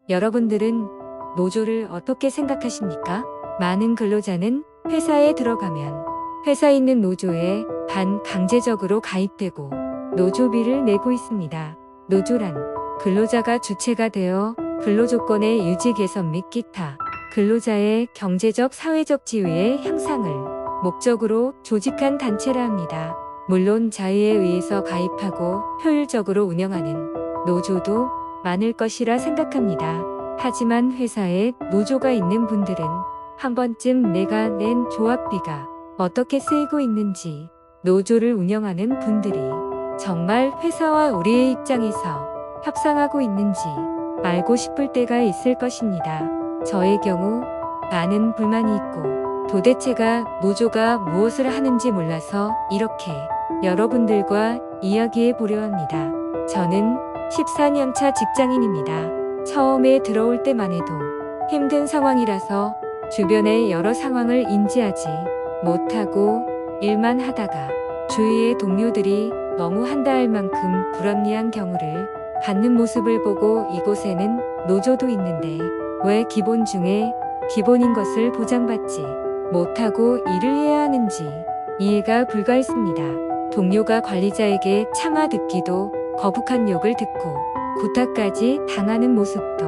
여러분들은 노조를 어떻게 생각하십니까? 많은 근로자는 회사에 들어가면 회사 있는 노조에 반강제적으로 가입되고 노조비를 내고 있습니다. 노조란 근로자가 주체가 되어 근로조건의 유지 개선 및 기타 근로자의 경제적 사회적 지위의 향상을 목적으로 조직한 단체라 합니다. 물론 자의에 의해서 가입하고 효율적으로 운영하는 노조도 많을 것이라 생각합니다. 하지만 회사에 노조가 있는 분들은 한 번쯤 내가 낸 조합비가 어떻게 쓰이고 있는지, 노조를 운영하는 분들이 정말 회사와 우리의 입장에서 협상하고 있는지 알고 싶을 때가 있을 것입니다. 저의 경우 많은 불만이 있고 도대체가 노조가 무엇을 하는지 몰라서 이렇게 여러분들과 이야기해 보려 합니다. 저는 14년차 직장인입니다. 처음에 들어올 때만 해도 힘든 상황이라서 주변의 여러 상황을 인지하지 못하고 일만 하다가 주위의 동료들이 너무 한다 할 만큼 불합리한 경우를 받는 모습을 보고 이곳에는 노조도 있는데 왜 기본 중에 기본인 것을 보장받지 못하고 일을 해야 하는지 이해가 불가했습니다. 동료가 관리자에게 차마 듣기도 거북한 욕을 듣고 구타까지 당하는 모습도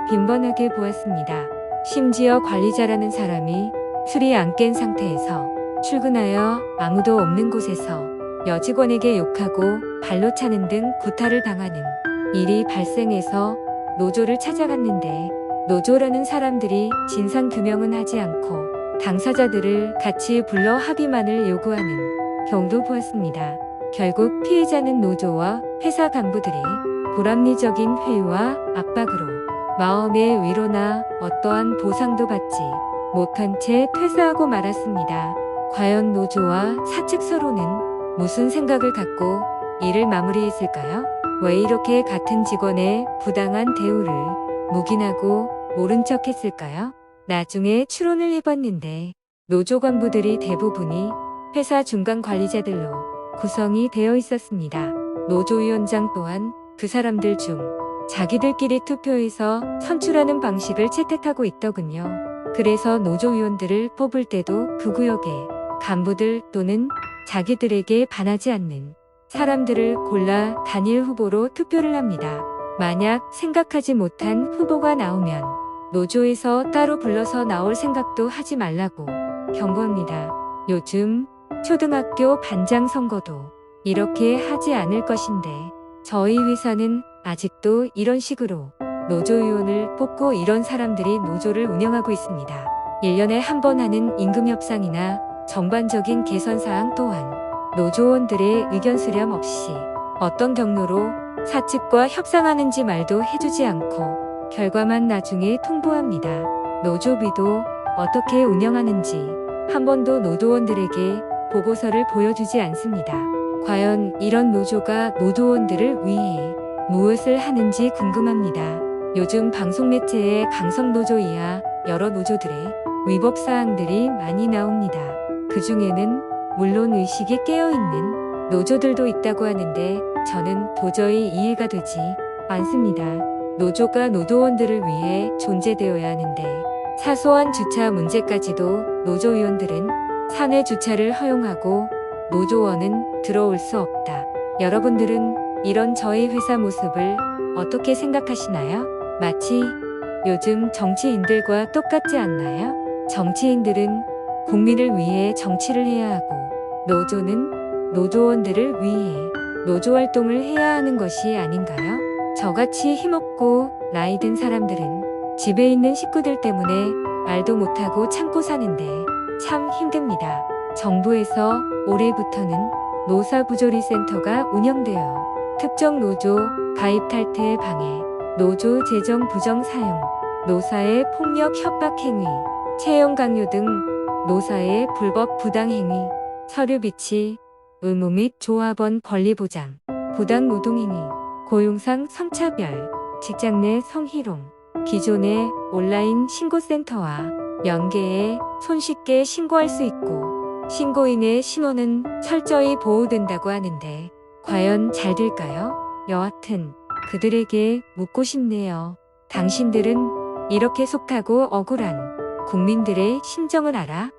빈번하게 보았습니다. 심지어 관리자라는 사람이 술이 안 깬 상태에서 출근하여 아무도 없는 곳에서 여직원에게 욕하고 발로 차는 등 구타를 당하는 일이 발생해서 노조를 찾아갔는데 노조라는 사람들이 진상규명은 하지 않고 당사자들을 같이 불러 합의만을 요구하는 경우도 보았습니다. 결국 피해자는 노조와 회사 간부들이 불합리적인 회유와 압박으로 마음의 위로나 어떠한 보상도 받지 못한 채 퇴사하고 말았습니다. 과연 노조와 사측 서로는 무슨 생각을 갖고 일을 마무리했을까요? 왜 이렇게 같은 직원의 부당한 대우를 묵인하고 모른 척 했을까요? 나중에 추론을 해봤는데 노조 간부들이 대부분이 회사 중간 관리자들로 구성이 되어 있었습니다. 노조위원장 또한 그 사람들 중 자기들끼리 투표해서 선출하는 방식을 채택하고 있더군요. 그래서 노조위원들을 뽑을 때도 그 구역의 간부들 또는 자기들에게 반하지 않는 사람들을 골라 단일 후보로 투표를 합니다. 만약 생각하지 못한 후보가 나오면 노조에서 따로 불러서 나올 생각도 하지 말라고 경고합니다. 요즘 초등학교 반장 선거도 이렇게 하지 않을 것인데 저희 회사는 아직도 이런 식으로 노조위원을 뽑고 이런 사람들이 노조를 운영하고 있습니다. 1년에 한 번 하는 임금 협상이나 전반적인 개선사항 또한 노조원들의 의견 수렴 없이 어떤 경로로 사측과 협상하는지 말도 해주지 않고 결과만 나중에 통보합니다. 노조비도 어떻게 운영하는지 한 번도 노조원들에게 보고서를 보여주지 않습니다. 과연 이런 노조가 노조원들을 위해 무엇을 하는지 궁금합니다. 요즘 방송매체에 강성노조 이하 여러 노조들의 위법사항들이 많이 나옵니다. 그 중에는 물론 의식이 깨어있는 노조들도 있다고 하는데 저는 도저히 이해가 되지 않습니다. 노조가 노조원들을 위해 존재되어야 하는데 사소한 주차 문제까지도 노조위원들은 사내 주차를 허용하고 노조원은 들어올 수 없다. 여러분들은 이런 저희 회사 모습을 어떻게 생각하시나요? 마치 요즘 정치인들과 똑같지 않나요? 정치인들은 국민을 위해 정치를 해야 하고 노조는 노조원들을 위해 노조활동을 해야 하는 것이 아닌가요? 저같이 힘없고 나이 든 사람들은 집에 있는 식구들 때문에 말도 못하고 참고 사는데 참 힘듭니다. 정부에서 올해부터는 노사부조리센터가 운영되어 특정 노조 가입 탈퇴 방해, 노조 재정 부정 사용, 노사의 폭력 협박 행위, 채용 강요 등 노사의 불법 부당 행위, 서류 비치, 의무 및 조합원 권리 보장, 부당 노동 행위, 고용상 성차별, 직장 내 성희롱, 기존의 온라인 신고센터와 연계해 손쉽게 신고할 수 있고 신고인의 신원은 철저히 보호된다고 하는데 과연 잘 될까요? 여하튼 그들에게 묻고 싶네요. 당신들은 이렇게 속하고 억울한 국민들의 심정을 알아?